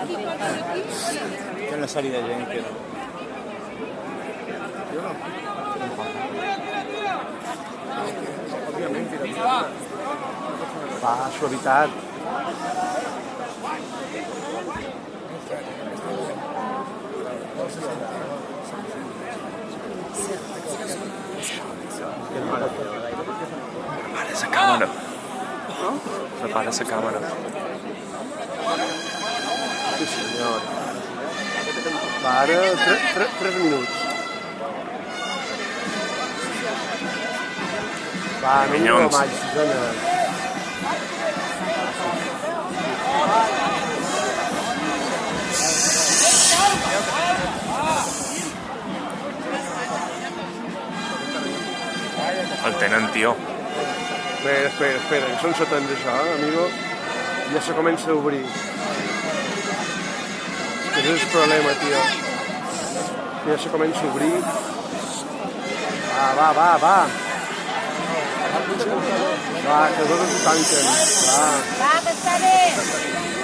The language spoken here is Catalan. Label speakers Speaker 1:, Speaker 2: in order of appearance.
Speaker 1: Hi ha una sèrie de gent que no.
Speaker 2: Jo no. Òbviament,
Speaker 3: Va, suavitat.
Speaker 4: Prepara la càmera. Prepara la càmera.
Speaker 3: Sí, senyor. Va, ara 3 minuts. Va, no
Speaker 4: Minyons.
Speaker 3: maig, dona.
Speaker 4: El tenen, tio.
Speaker 3: Espera, que són 70 això, amigo. Ja se comença a obrir. Aquest és el problema, tio. Ja se comença a obrir. Va. Va, que tots ho tanquen. Va.
Speaker 5: Va, que està bé.